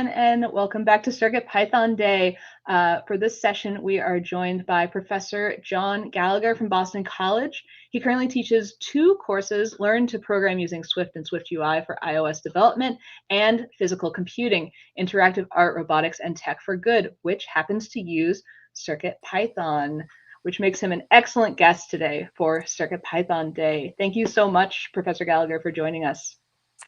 everyone, and welcome back to CircuitPython Day. For this session, we are joined by Professor John Gallaugher from Boston College. He currently teaches two courses, Learn to Program Using Swift and Swift UI for iOS development, and Physical Computing, Interactive Art, Robotics and Tech for Good, which happens to use CircuitPython, which makes him an excellent guest today for CircuitPython Day. Thank you so much, Professor Gallaugher, for joining us.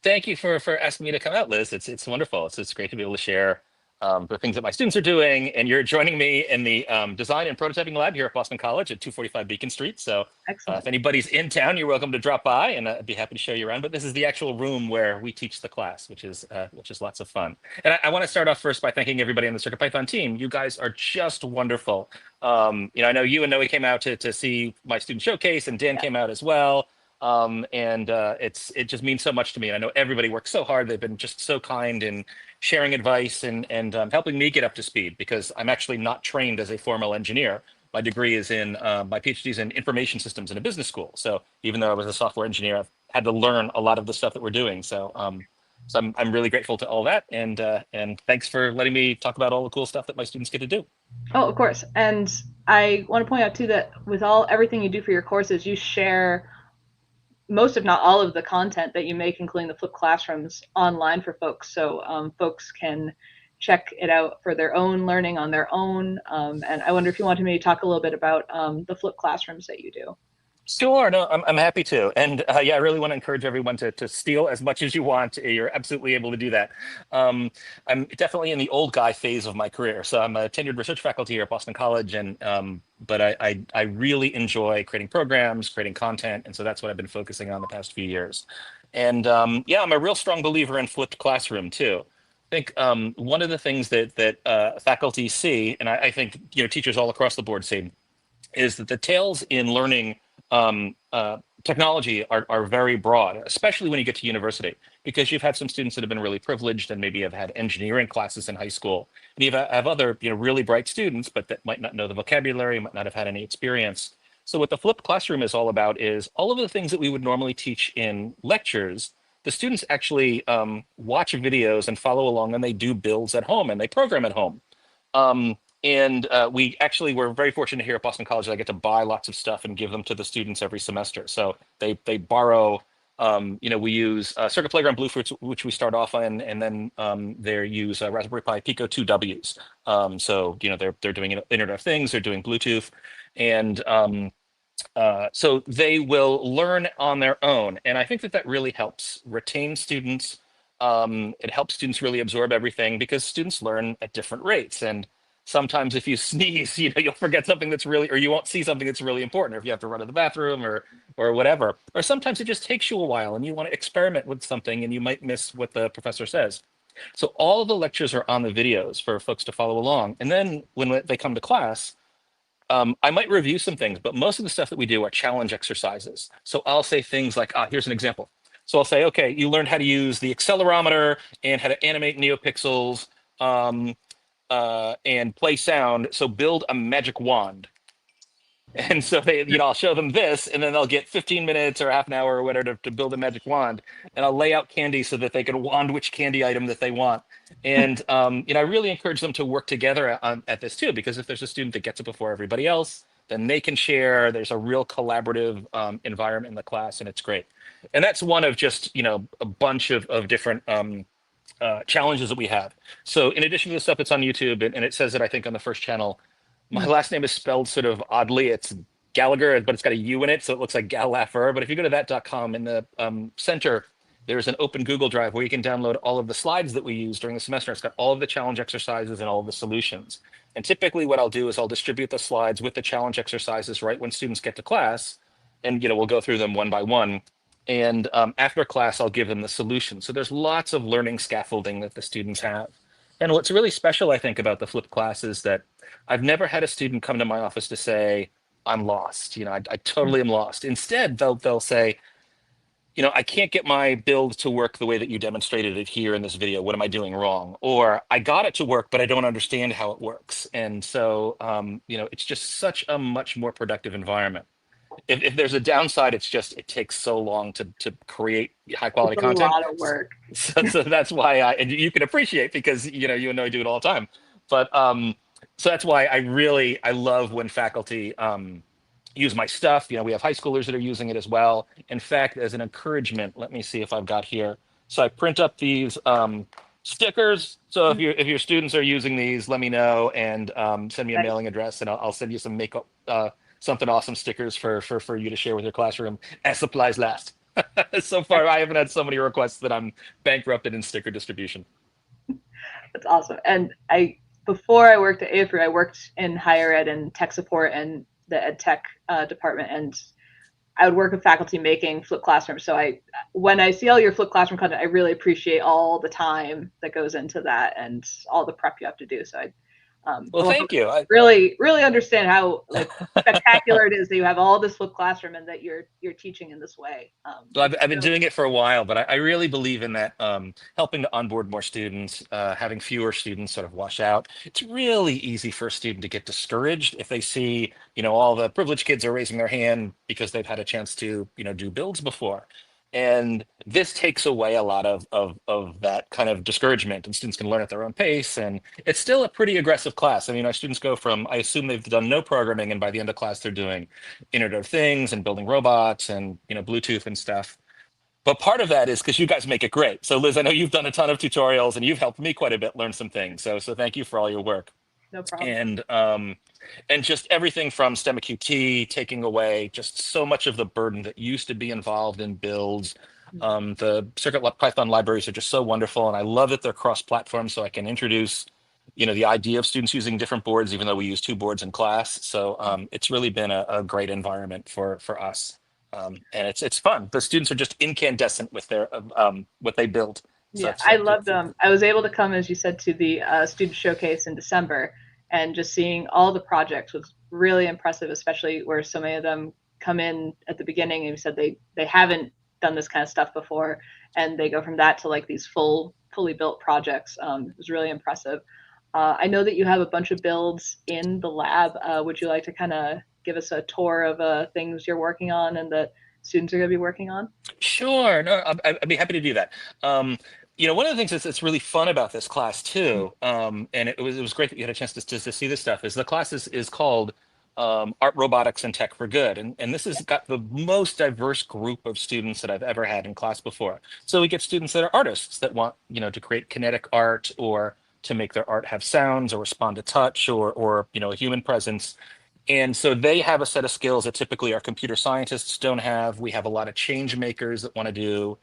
Thank you for asking me to come out, Liz. It's wonderful. It's great to be able to share the things that my students are doing, and you're joining me in the design and prototyping lab here at Boston College at 245 Beacon Street. So if anybody's in town, you're welcome to drop by, and I'd be happy to show you around. But this is the actual room where we teach the class, which is lots of fun. And I want to start off first by thanking everybody on the CircuitPython team. You guys are just wonderful. I know you and Noe came out to see my student showcase, and Dan came out as well. It just means so much to me. And I know everybody works so hard. They've been just so kind in sharing advice and helping me get up to speed, because I'm actually not trained as a formal engineer. My degree is my PhD is in information systems in a business school. So even though I was a software engineer, I've had to learn a lot of the stuff that we're doing. So I'm really grateful to all that. And thanks for letting me talk about all the cool stuff that my students get to do. Oh, of course. And I want to point out too that with everything you do for your courses, you share most, if not all, of the content that you make, including the flipped classrooms, online for folks. So folks can check it out for their own learning on their own. And I wonder if you want to maybe talk a little bit about the flipped classrooms that you do. Sure, no, I'm happy to. And yeah, I really want to encourage everyone to steal as much as you want. You're absolutely able to do that. I'm definitely in the old guy phase of my career. So I'm a tenured research faculty here at Boston College, and but I really enjoy creating programs, creating content. And so that's what I've been focusing on the past few years. And yeah, I'm a real strong believer in flipped classroom too. I think one of the things that faculty see, and I think teachers all across the board see, is that the tails in learning technology are very broad, especially when you get to university, because you've had some students that have been really privileged and maybe have had engineering classes in high school, and you have other really bright students, but that might not know the vocabulary, might not have had any experience. So what the flipped classroom is all about is all of the things that we would normally teach in lectures. The students actually watch videos and follow along, and they do builds at home and they program at home. We're very fortunate here at Boston College that I get to buy lots of stuff and give them to the students every semester. So they borrow, we use Circuit Playground Bluefruits, which we start off on, and then they use Raspberry Pi Pico 2Ws. They're doing Internet of Things, they're doing Bluetooth, and so they will learn on their own. And I think that really helps retain students. It helps students really absorb everything, because students learn at different rates. And sometimes if you sneeze, you'll forget something that's really, or you won't see something that's really important, or if you have to run to the bathroom or whatever. Or sometimes it just takes you a while and you want to experiment with something and you might miss what the professor says. So all of the lectures are on the videos for folks to follow along. And then when they come to class, I might review some things, but most of the stuff that we do are challenge exercises. So I'll say things like, here's an example. So I'll say, okay, you learned how to use the accelerometer and how to animate neopixels, and play sound. So build a magic wand. And so I'll show them this, and then they'll get 15 minutes or half an hour or whatever to build a magic wand. And I'll lay out candy so that they can wand which candy item that they want. And I really encourage them to work together at this too, because if there's a student that gets it before everybody else, then they can share. There's a real collaborative environment in the class, and it's great. And that's one of just a bunch of different challenges that we have. So in addition to the stuff that's on YouTube, and it says it, I think, on the first channel, my last name is spelled sort of oddly. It's Gallagher, but it's got a U in it, so it looks like Gallaugher. But if you go to that.com, in the center, there's an open Google Drive where you can download all of the slides that we use during the semester. It's got all of the challenge exercises and all of the solutions. And typically what I'll do is I'll distribute the slides with the challenge exercises right when students get to class, and we'll go through them one by one. And after class, I'll give them the solution. So there's lots of learning scaffolding that the students have. And what's really special, I think, about the flipped class is that I've never had a student come to my office to say, I'm lost. I totally am lost. Instead, they'll say, I can't get my build to work the way that you demonstrated it here in this video. What am I doing wrong? Or I got it to work, but I don't understand how it works. And so, it's just such a much more productive environment. if there's a downside, it's just it takes so long to create high It's quality a content. lot of work. So that's why and you can appreciate because you and I do it all the time. But so that's why I love when faculty use my stuff. We have high schoolers that are using it as well. In fact, as an encouragement, let me see if I've got here. So I print up these stickers. So if your students are using these, let me know and send me a Nice. mailing address, and I'll send you some makeup something awesome stickers for you to share with your classroom as supplies last. So far, I haven't had so many requests that I'm bankrupted in sticker distribution. That's awesome. And before I worked at AFRU, I worked in higher ed and tech support and the ed tech department, and I would work with faculty making flipped classrooms. So when I see all your flipped classroom content, I really appreciate all the time that goes into that and all the prep you have to do. So Well, I want thank folks you. to really understand how spectacular it is that you have all this flipped classroom and that you're teaching in this way. Well, It's I've been really doing it for a while, but I really believe in that helping to onboard more students, having fewer students sort of wash out. It's really easy for a student to get discouraged if they see, all the privileged kids are raising their hand because they've had a chance to, do builds before. And this takes away a lot of that kind of discouragement, and students can learn at their own pace. And it's still a pretty aggressive class. I mean, our students go from, I assume they've done no programming, and by the end of class, they're doing Internet of Things and building robots and Bluetooth and stuff. But part of that is because you guys make it great. So Liz, I know you've done a ton of tutorials and you've helped me quite a bit learn some things. So thank you for all your work. no problem. And just everything from STEM QT, taking away just so much of the burden that used to be involved in builds. The CircuitPython libraries are just so wonderful, and I love that they're cross-platform, so I can introduce, the idea of students using different boards, even though we use two boards in class. So it's really been a great environment for us, and it's fun. The students are just incandescent with their what they build. So Yeah, it's, I it's loved them. I was able to come, as you said, to the student showcase in December, and just seeing all the projects was really impressive, especially where so many of them come in at the beginning and you said they haven't done this kind of stuff before, and they go from that to like these fully built projects. It was really impressive. I know that you have a bunch of builds in the lab. Would you like to kind of give us a tour of things you're working on and that students are going to be working on? Sure. No, I'd be happy to do that. One of the things that's really fun about this class too, and it was great that you had a chance to see this stuff. Is the class is called Art, Robotics, and Tech for Good, and this has got the most diverse group of students that I've ever had in class before. So we get students that are artists that want to create kinetic art or to make their art have sounds or respond to touch or a human presence. And so they have a set of skills that typically our computer scientists don't have. We have a lot of change makers that want to do,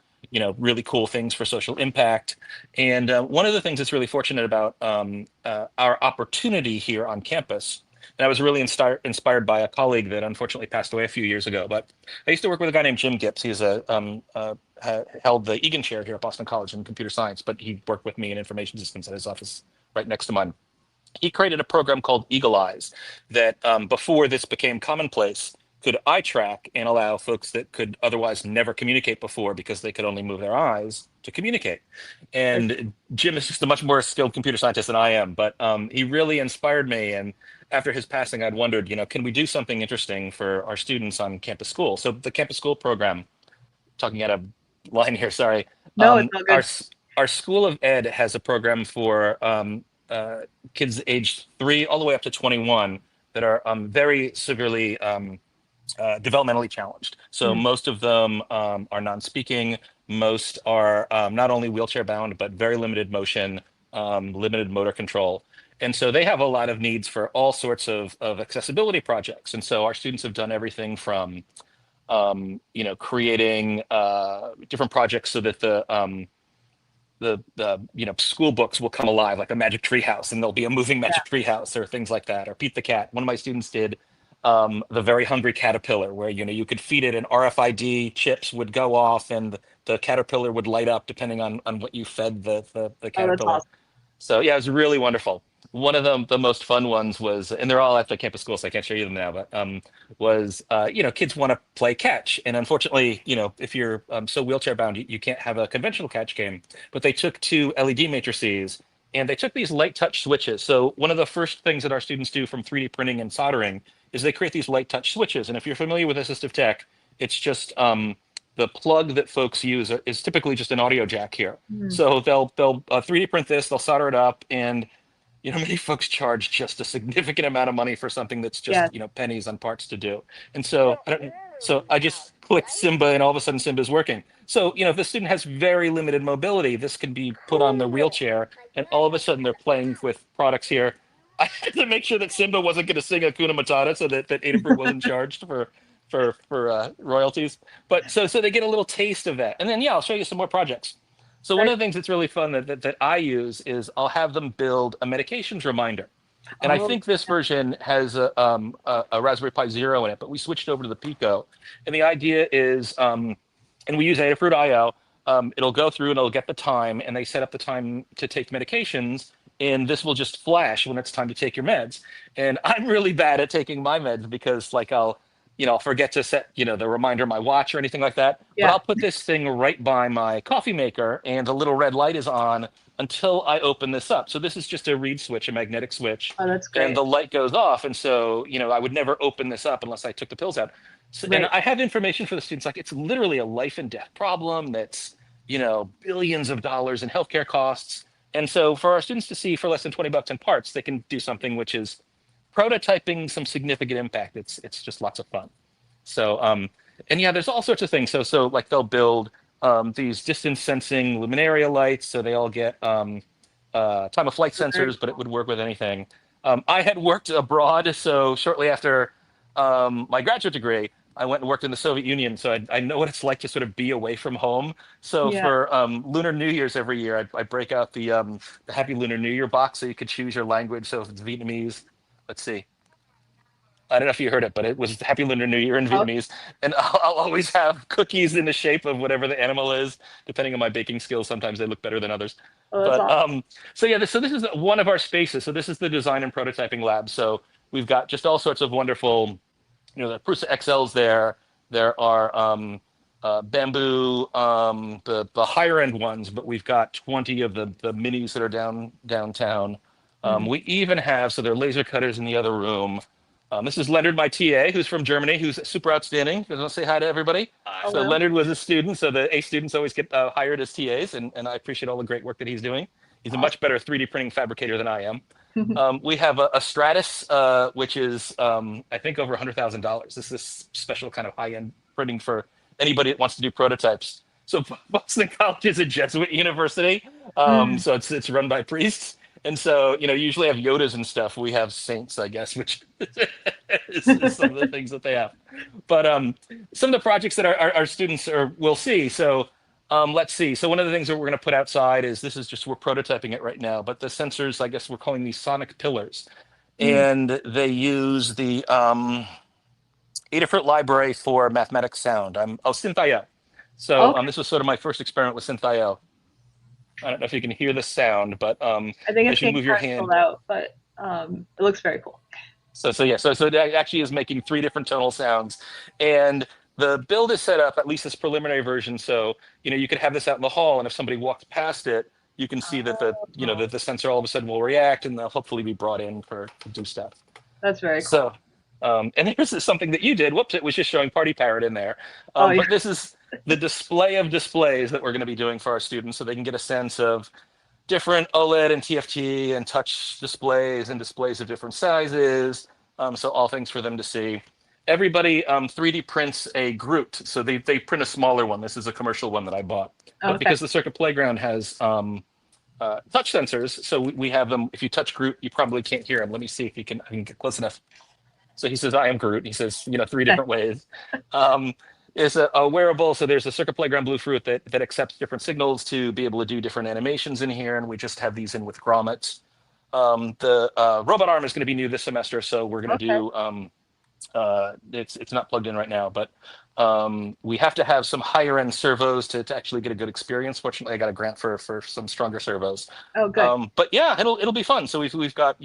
really cool things for social impact. And one of the things that's really fortunate about our opportunity here on campus, and I was really inspired by a colleague that unfortunately passed away a few years ago. But I used to work with a guy named Jim Gips. He's held the Egan Chair here at Boston College in computer science, but he worked with me in information systems at his office right next to mine. He created a program called Eagle Eyes that before this became commonplace could eye track and allow folks that could otherwise never communicate before because they could only move their eyes to communicate. And Jim is just a much more skilled computer scientist than I am, but he really inspired me. And after his passing, I'd wondered, can we do something interesting for our students on campus school? So the campus school program, talking out of line here, sorry. No, it's all Our good. our School of Ed has a program for kids aged 3 all the way up to 21 that are very severely developmentally challenged. So Mm. most of them are non-speaking. Most are not only wheelchair bound, but very limited motion, limited motor control. And so they have a lot of needs for all sorts of accessibility projects. And so our students have done everything from, creating different projects so that the school books will come alive like a magic tree house and there'll be a moving magic tree house or things like that, or Pete the Cat. One of my students did the very hungry caterpillar where you could feed it and RFID chips would go off and the caterpillar would light up depending on what you fed the Oh, that's caterpillar. awesome. So yeah, it was really wonderful. One of the most fun ones was, and they're all at the campus school, so I can't show you them now, but was kids want to play catch, and unfortunately, if you're so wheelchair bound, you can't have a conventional catch game. But they took two LED matrices and they took these light touch switches. So one of the first things that our students do from 3D printing and soldering is they create these light touch switches. And if you're familiar with assistive tech, it's just the plug that folks use is typically just an audio jack here. Mm. So they'll 3D print this, they'll solder it up, and many folks charge just a significant amount of money for something that's just, Yes. pennies on parts to do. And so I just click Simba and all of a sudden Simba's working. So, if the student has very limited mobility, this can be put on the wheelchair and all of a sudden they're playing with products here. I had to make sure that Simba wasn't going to sing Hakuna Matata so that Adafruit wasn't charged for royalties. But so they get a little taste of that. And then, I'll show you some more projects. So one of the things that's really fun that I use is I'll have them build a medications reminder. And I think this version has a Raspberry Pi Zero in it, but we switched over to the Pico. And the idea is, and we use Adafruit IO, it'll go through and it'll get the time, and they set up the time to take medications, and this will just flash when it's time to take your meds. And I'm really bad at taking my meds because I'll forget to set, the reminder on my watch or anything like that. Yeah. But I'll put this thing right by my coffee maker and the little red light is on until I open this up. So this is just a reed switch, a magnetic switch. Oh, that's great. And the light goes off. And so, I would never open this up unless I took the pills out. So, Right. And I have information for the students, like it's literally a life and death problem that's, billions of dollars in healthcare costs. And so for our students to see for less than $20 in parts, they can do something which is prototyping some significant impact. It's just lots of fun. So there's all sorts of things. So like they'll build these distance sensing luminaria lights, so they all get time of flight sensors, but it would work with anything. I had worked abroad, so shortly after my graduate degree, I went and worked in the Soviet Union, so I know what it's like to sort of be away from home. So for Lunar New Year's every year, I break out the Happy Lunar New Year box, so you could choose your language. So if it's Vietnamese, let's see. I don't know if you heard it, but it was Happy Lunar New Year in Vietnamese. And I'll always have cookies in the shape of whatever the animal is, depending on my baking skills. Sometimes they look better than others. Oh, that's But awesome. so this is one of our spaces. So this is the design and prototyping lab. So we've got just all sorts of wonderful, the Prusa XLs there. There are Bamboo, the higher end ones, but we've got 20 of the minis that are downtown. We even have, so there are laser cutters in the other room. This is Leonard, my TA, who's from Germany, who's super outstanding. I want to say hi to everybody. So Leonard was a student, so the A students always get hired as TAs, and I appreciate all the great work that he's doing. He's a much better 3D printing fabricator than I am. We have a Stratus, which is, I think, over $100,000. This is special kind of high-end printing for anybody that wants to do prototypes. So Boston College is a Jesuit university, so it's run by priests. And so, usually have Yodas and stuff. We have saints, I guess, which is some of the things that they have. But some of the projects that our students will see. So let's see. So one of the things that we're going to put outside is we're prototyping it right now. But the sensors, I guess we're calling these sonic pillars. And they use the Adafruit library for mathematics sound. Synth.io. So this was sort of my first experiment with Synth.io. I don't know if you can hear the sound, but I think it's move your hand out, but it looks very cool. So it actually is making 3 different tonal sounds, and the build is set up, at least this preliminary version. So you could have this out in the hall, and if somebody walks past it, you can see that the sensor all of a sudden will react, and they'll hopefully be brought in to do stuff. That's very cool. So, and here's something that you did. Whoops, it was just showing Party Parrot in there. But this is the display of displays that we're going to be doing for our students, so they can get a sense of different OLED and TFT and touch displays and displays of different sizes. So all things for them to see. Everybody 3D prints a Groot, so they print a smaller one. This is a commercial one that I bought. But because the Circuit Playground has touch sensors, so we have them. If you touch Groot, you probably can't hear him. Let me see if I can get close enough. So he says, "I am Groot." He says, 3 different ways. Is a wearable. So there's a Circuit Playground Bluefruit that accepts different signals to be able to do different animations in here. And we just have these in with grommets. The robot arm is going to be new this semester. So we're going to do, it's not plugged in right now, but we have to have some higher end servos to actually get a good experience. Fortunately, I got a grant for some stronger servos. Oh, good. But yeah, it'll be fun. So we've got,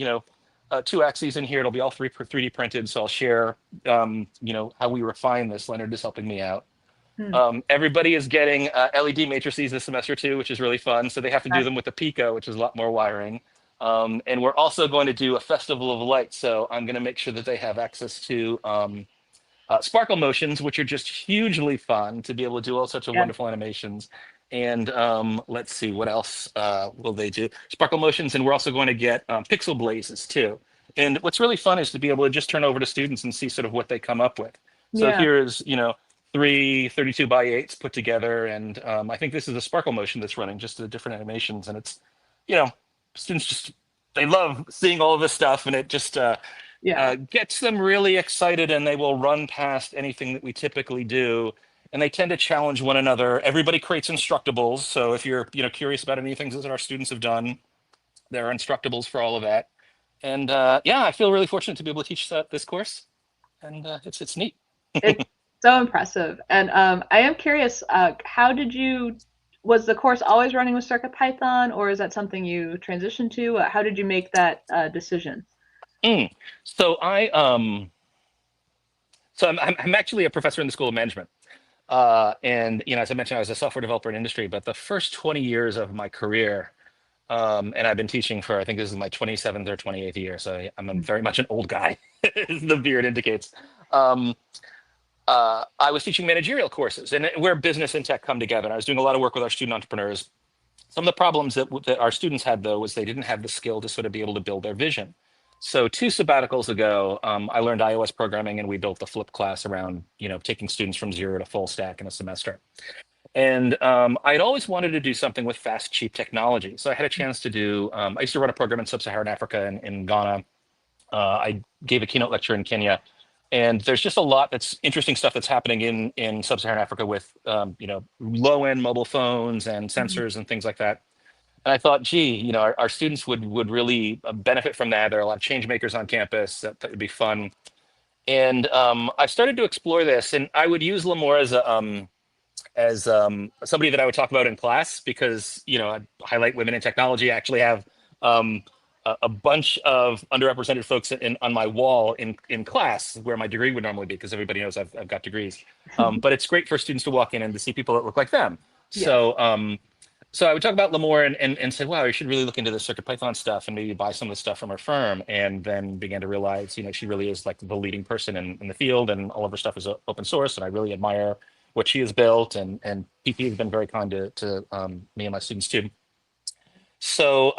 2 axes in here. It'll be all 3D printed. So I'll share, how we refine this. Leonard is helping me out. Everybody is getting LED matrices this semester too, which is really fun. So they have to do them with the Pico, which is a lot more wiring. And we're also going to do a festival of lights. So I'm going to make sure that they have access to sparkle motions, which are just hugely fun to be able to do all sorts of Yeah. wonderful animations. And let's see, what else will they do? Sparkle motions, and we're also going to get pixel blazes too. And what's really fun is to be able to just turn over to students and see sort of what they come up with. So Yeah. here's, three 32 by 8s put together. And I think this is a sparkle motion that's running, just the different animations. And it's, you know, students just, they love seeing all of this stuff. And it just, Yeah. gets them really excited, and they will run past anything that we typically do. And they tend to challenge one another. Everybody creates instructables. So if you're curious about any things that our students have done, there are instructables for all of that. And yeah, I feel really fortunate to be able to teach this course, and it's neat. It's so impressive. And I am curious, how did you, was the course always running with CircuitPython, or is that something you transitioned to? How did you make that decision? Mm. So I'm actually a professor in the School of Management. And as I mentioned, I was a software developer in industry, but the first 20 years of my career, and I've been teaching for, I think this is my 27th or 28th year, so I'm very much an old guy, as the beard indicates. Um, I was teaching managerial courses, and where business and tech come together. And I was doing a lot of work with our student entrepreneurs. Some of the problems that our students had, though, was they didn't have the skill to sort of be able to build their vision. So 2 sabbaticals ago, I learned iOS programming, and we built the Flip class around, taking students from 0 to full stack in a semester. And I'd always wanted to do something with fast, cheap technology. So I had a chance to do, I used to run a program in sub-Saharan Africa in Ghana. I gave a keynote lecture in Kenya. And there's just a lot that's interesting stuff that's happening in sub-Saharan Africa with, low-end mobile phones and Mhm. sensors and things like that. And I thought, gee, our students would really benefit from that. There are a lot of change makers on campus. That would be fun. And I started to explore this, and I would use Lemoore as somebody that I would talk about in class because I highlight women in technology. I actually have um, a bunch of underrepresented folks on my wall in class where my degree would normally be because everybody knows I've got degrees. But it's great for students to walk in and to see people that look like them. Yes. So I would talk about Lemoore and say, wow, you should really look into the CircuitPython stuff and maybe buy some of the stuff from her firm. And then began to realize, she really is like the leading person in the field, and all of her stuff is open source. And I really admire what she has built. And PP has been very kind to me and my students too. So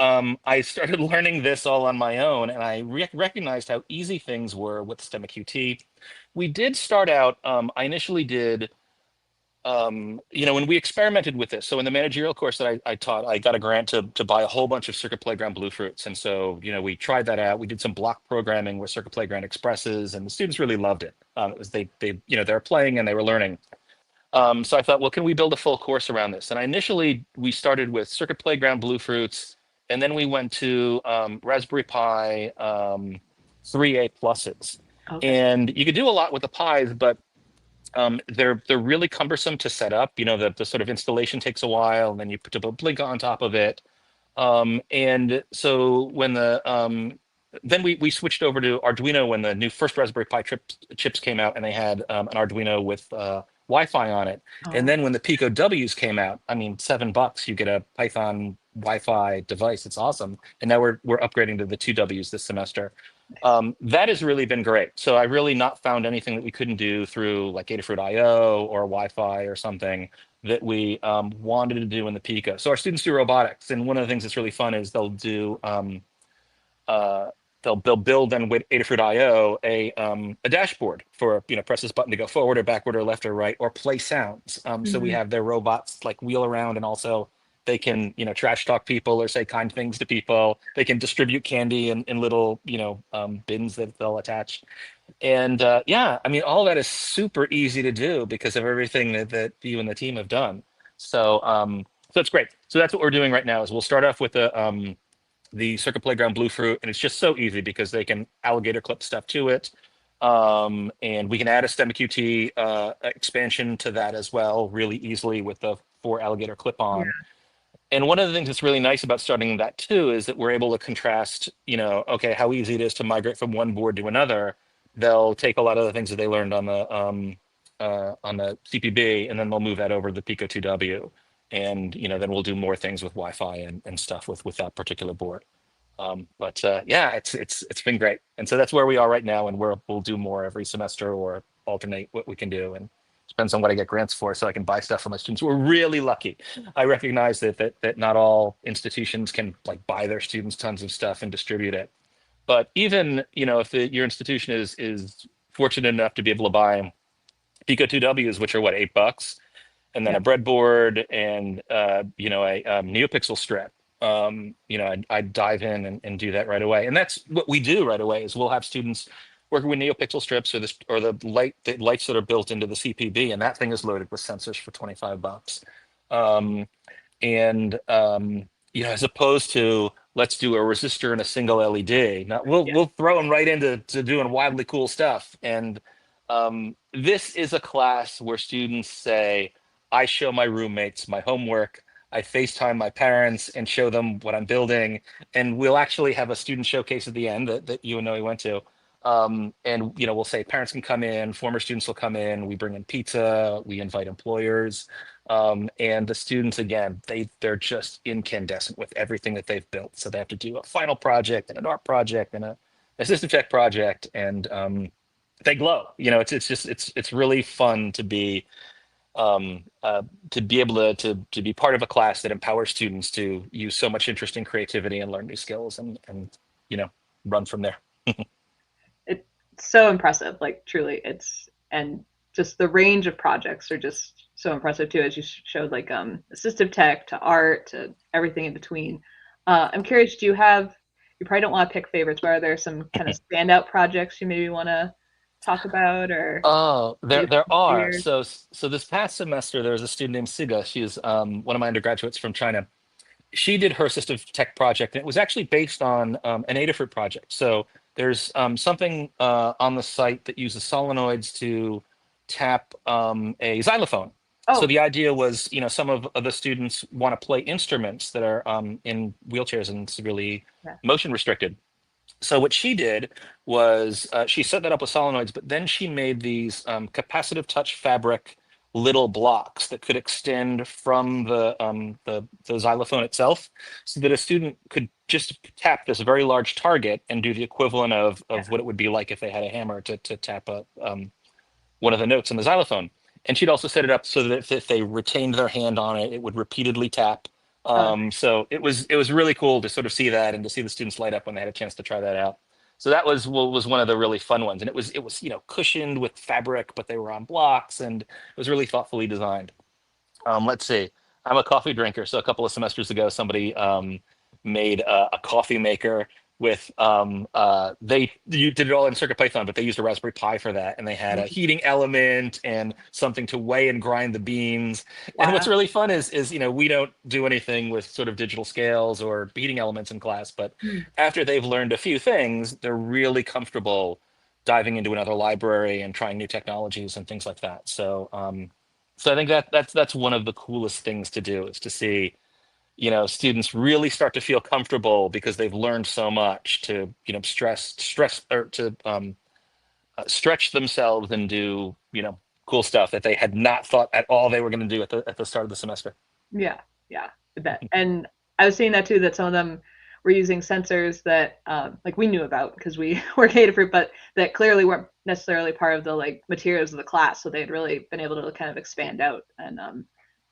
I started learning this all on my own, and I recognized how easy things were with STEMMA-QT. We did start out, I initially did when we experimented with this, so in the managerial course that I taught, I got a grant to buy a whole bunch of Circuit Playground Bluefruits. And so, we tried that out. We did some block programming with Circuit Playground Expresses, and the students really loved it. It was they were playing and they were learning. So I thought, well, can we build a full course around this? And we started with Circuit Playground Bluefruits, and then we went to Raspberry Pi 3A pluses. Okay. And you could do a lot with the Pis, but they're really cumbersome to set up. The sort of installation takes a while, and then you put a Blink on top of it. And so when then we switched over to Arduino when the new first Raspberry Pi chips came out, and they had an Arduino with Wi-Fi on it. And Oh, then when the Pico Ws came out, I mean, $7, you get a Python Wi-Fi device. It's awesome. And now we're upgrading to the 2Ws this semester. nice. That has really been great. So I really not found anything that we couldn't do through like Adafruit IO or Wi-Fi or something that we wanted to do in the Pico. So our students do robotics, and one of the things that's really fun is they'll do uh, they'll build then with Adafruit IO a dashboard for press this button to go forward or backward or left or right or play sounds. So we Mhm. have their robots like wheel around, and also they can trash talk people or say kind things to people. They can distribute candy in little bins that they'll attach. And yeah, I mean, all that is super easy to do because of everything that you and the team have done. So it's great. So that's what we're doing right now is we'll start off with the Circuit Playground Bluefruit, and it's just so easy because they can alligator clip stuff to it. And we can add a STEMMA-QT expansion to that as well really easily with the 4 alligator clip Yeah. on. And one of the things that's really nice about starting that too is that we're able to contrast, okay, how easy it is to migrate from one board to another. They'll take a lot of the things that they learned on the CPB, and then they'll move that over to the Pico 2W. And then we'll do more things with Wi-Fi and stuff with that particular board. But yeah, it's been great, and so that's where we are right now, and we'll do more every semester or alternate what we can do, and depends on what I get grants for, so I can buy stuff for my students. We're really lucky. I recognize that not all institutions can like buy their students tons of stuff and distribute it, but even if your institution is fortunate enough to be able to buy Pico 2Ws, which are what, $8, and then Yeah. a breadboard and a NeoPixel strip. I'd dive in and do that right away, and that's what we do right away. Is we'll have students working with NeoPixel strips or the lights that are built into the CPB, and that thing is loaded with sensors for $25. Um, and as opposed to let's do a resistor and a single LED. Now we'll Yeah. we'll throw them right into doing wildly cool stuff. And this is a class where students say, I show my roommates my homework. I FaceTime my parents and show them what I'm building. And we'll actually have a student showcase at the end that you and Noe went to. And we'll say parents can come in, former students will come in, we bring in pizza, we invite employers. And the students, again, they're just incandescent with everything that they've built. So they have to do a final project and an art project and a system tech project, and they glow. It's really fun to be able to be part of a class that empowers students to use so much interesting creativity and learn new skills and run from there. It's so impressive, like truly. And just the range of projects are just so impressive too, as you showed, like assistive tech to art to everything in between. I'm curious, you probably don't want to pick favorites, but are there some kind of standout projects you maybe want to talk about, or Oh, there maybe there are. years? So this past semester there was a student named Siga. She's one of my undergraduates from China. She did her assistive tech project, and it was actually based on an Adafruit project. So there's something on the site that uses solenoids to tap a xylophone. So Oh, the idea was, some of the students want to play instruments that are in wheelchairs and severely yeah. motion restricted. So what she did was she set that up with solenoids, but then she made these capacitive touch fabric little blocks that could extend from the xylophone itself, so that a student could just tap this very large target and do the equivalent of Yeah. what it would be like if they had a hammer to tap one of the notes on the xylophone. And she'd also set it up so that if they retained their hand on it, it would repeatedly tap. Oh, So it was really cool to sort of see that and to see the students light up when they had a chance to try that out. So that was one of the really fun ones, and it was cushioned with fabric, but they were on blocks, and it was really thoughtfully designed. Let's see. I'm a coffee drinker, so a couple of semesters ago, somebody made a coffee maker with they you did it all in CircuitPython, but they used a Raspberry Pi for that, and they had a heating element and something to weigh and grind the beans. And what's wow. really fun is we don't do anything with sort of digital scales or heating elements in class, but Hmm. after they've learned a few things, they're really comfortable diving into another library and trying new technologies and things like that. So I think that's one of the coolest things to do, is to see, students really start to feel comfortable because they've learned so much to, stress or to stretch themselves and do, cool stuff that they had not thought at all they were going to do at the start of the semester. Yeah, yeah, I bet. And I was seeing that too, that some of them were using sensors that like we knew about because we were Adafruit, but that clearly weren't necessarily part of the like materials of the class. So they had really been able to kind of expand out and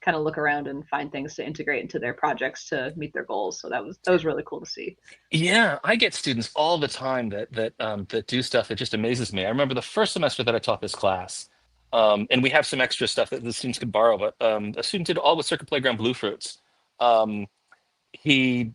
kind of look around and find things to integrate into their projects to meet their goals. So that was really cool to see. Yeah, I get students all the time that do stuff that just amazes me. I remember the first semester that I taught this class, and we have some extra stuff that the students could borrow. But a student did all with Circuit Playground Blue Fruits. Um, he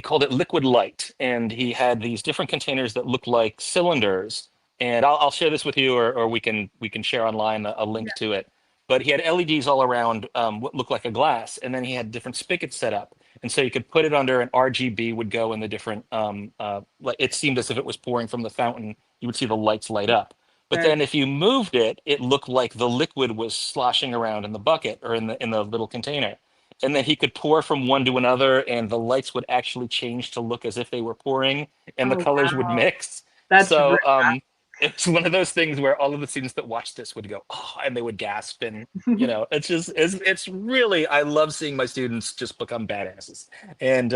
called it liquid light, and he had these different containers that looked like cylinders. And I'll share this with you, or we can share online a link to it. But he had LEDs all around what looked like a glass, and then he had different spigots set up, and so you could put it under, and RGB would go in the different. Like it seemed as if it was pouring from the fountain. You would see the lights light up. But Very then if you moved it, it looked like the liquid was sloshing around in the bucket or in the little container, and then he could pour from one to another, and the lights would actually change to look as if they were pouring, and the Oh colors would wow, mix. that's really So it was one of those things where all of the students that watched this would go, oh, and they would gasp. And, it's really, I love seeing my students just become badasses. And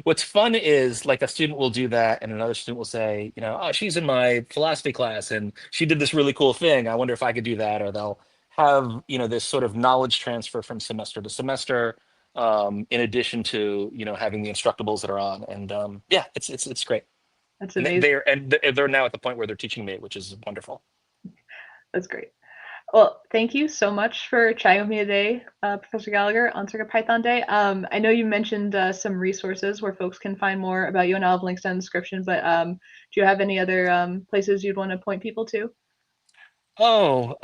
what's fun is like a student will do that and another student will say, oh, she's in my philosophy class and she did this really cool thing. I wonder if I could do that. Or they'll have, this sort of knowledge transfer from semester to semester, in addition to, having the instructables that are on. And yeah, it's great. That's And amazing. they're now at the point where they're teaching me, which is wonderful. That's great. Well, thank you so much for chatting with me today, Professor Gallaugher, on CircuitPython Day. I know you mentioned some resources where folks can find more about you, and I'll have links down in the description, but do you have any other places you'd want to point people to? Oh,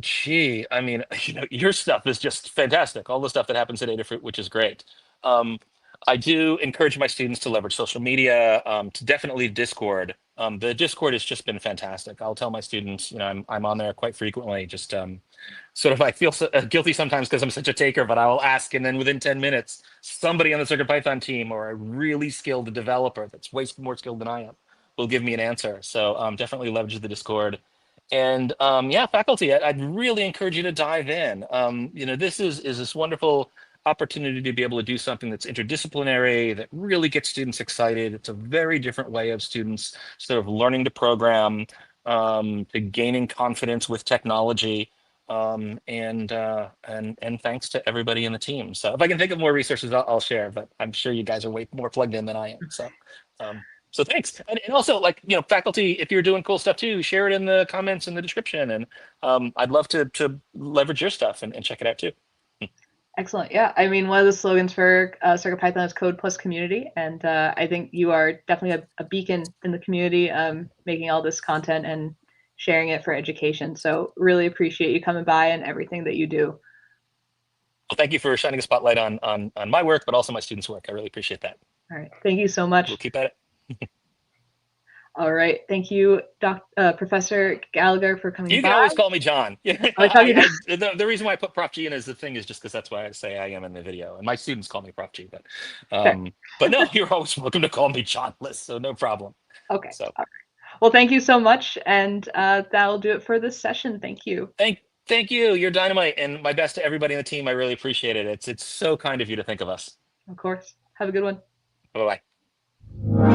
gee, I mean, your stuff is just fantastic. All the stuff that happens at Adafruit, which is great. Um, I do encourage my students to leverage social media, to definitely Discord. The Discord has just been fantastic. I'll tell my students, I'm on there quite frequently. Just sort of, I feel guilty sometimes because I'm such a taker, but I will ask, and then within 10 minutes, somebody on the CircuitPython team or a really skilled developer that's way more skilled than I am will give me an answer. So definitely leverage the Discord. And yeah, faculty, I'd really encourage you to dive in. This is this wonderful opportunity to be able to do something that's interdisciplinary, that really gets students excited. It's a very different way of students sort of learning to program, to gaining confidence with technology. And thanks to everybody in the team. So if I can think of more resources, I'll share, but I'm sure you guys are way more plugged in than I am. Um, so thanks. And also, like, faculty, if you're doing cool stuff too, share it in the comments in the description. And I'd love to leverage your stuff and check it out too. Excellent. Yeah, I mean, one of the slogans for CircuitPython is code plus community, and I think you are definitely a beacon in the community, making all this content and sharing it for education. So really appreciate you coming by and everything that you do. Well, thank you for shining a spotlight on my work, but also my students' work. I really appreciate that. All right. Thank you so We'll much. keep at it. All right. Thank you, Professor Gallaugher, for coming You by. can always call me John. The reason why I put Prof G in as the thing is just because that's why I say I am in the video, and my students call me Prof G. But no, you're always welcome to call me John Liss, so no problem. Okay. So, all right. Well, thank you so much, and that'll do it for this session. Thank you. thank you. You're dynamite, and my best to everybody on the team. I really appreciate it. It's so kind of you to think of us. Of course. Have a good one. Bye bye.